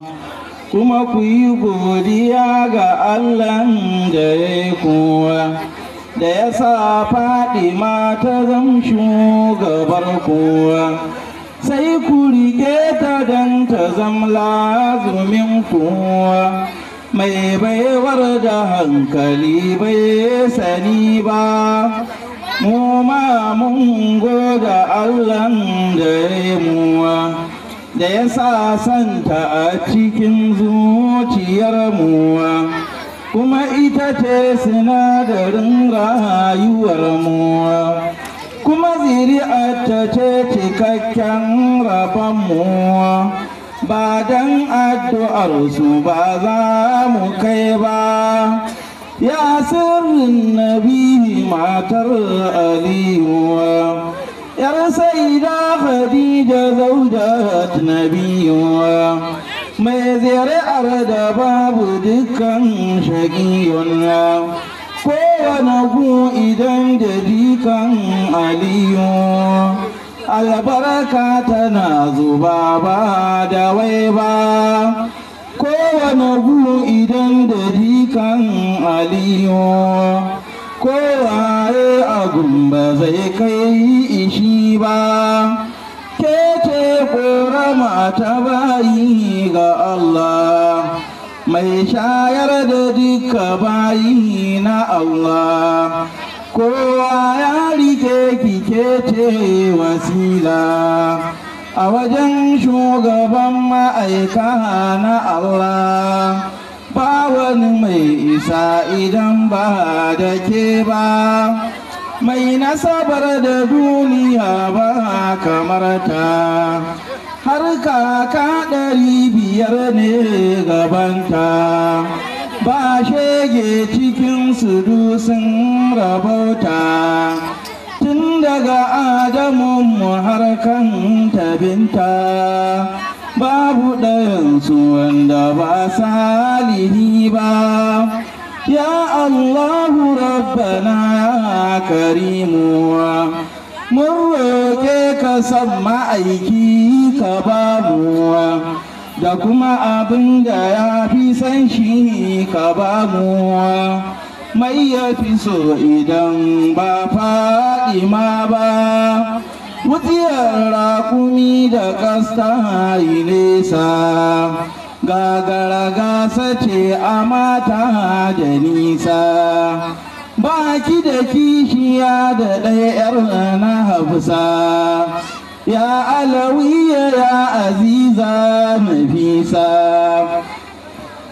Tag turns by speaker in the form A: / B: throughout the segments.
A: kuma ku yi godiya ga Allahn da ya kowa da ya sa Fadima ta zam shugabar kowa, sai ku rike ta don ta zam lazumin kowa, mai baiwar da hankali bai sani ba. Mu ma mun goda Allahn da ya muwa, da ya sa santa a cikin zuciyar muwa, kuma ita ce sinadarin rayuwar muwa, kuma zuri'arta ce cikakken rabon muwa. Ba dan addu'arsu ba za mu kai ba. Ya sirrin nabi matar Aliyu, yar saida Khadija zaujat nabiyuwa, mai zuri'ar da babu dukkan shagiyuwa, kowane gu idan da jikan Aliyu, albarka tana zuba ba da wai ba. Kowane gu idan da jikan Aliyu, kowaye a gumba zai kai ishi ba. Ke ce ƙorama ta bayi ga Allah, mai shayar da duka bayi na Allah. Kowa ya rike ki, ke ce wasila a wajen shugaban ma'aika na Allah. Ba wani mai isa idan ba da ke ba, mai nasabar da duniya ba kamar ta, har kaka 500 ne gabanta. Ba shege cikin su sun rabauta, tun daga Adamu har kan tabinta. Babu ɗayansu wanda ba salihi ba. Ya Allahu Rabbana ya Karimu, mun roƙe ka san ma'aiki ka ba mu, da kuma abin da ya fi san shi ka ba mu. Mai ya fi so idan ba Fadima ba, wutsiyar rakumi da kasta yi nesa, gagara gasa ce a mata da nisa. Baki da kishiya da ɗayar na Hafsa, ya Alawiya ya Aziza Nafisa.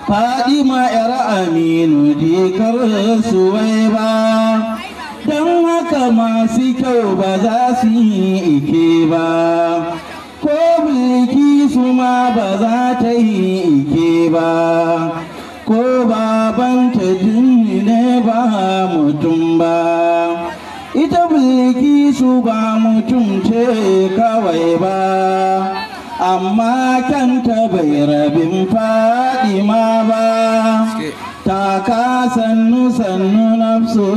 A: Fadima yar Aminu jikar Suwaiba, don haka masu kyau ba za su yi ike ba, ko Bilkisu ma ba za ta yi ike ba, ko babanta jinni ne ba mutum ba. Ita Bilkisu ba mutum ce kawai ba, amma kanta bai rabin Fadima ba. Taka sannu sannu nafsu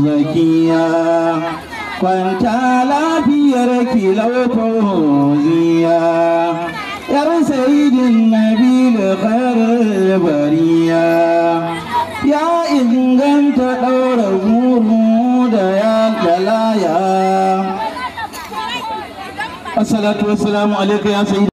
A: zakiya, kwanta lafiyar kilau fauziya, yar sayidin nabil khair bariya. Ya inganta ɗaura guru da ya dalaya. Assalatu wassalamu alaika ya sayyidi.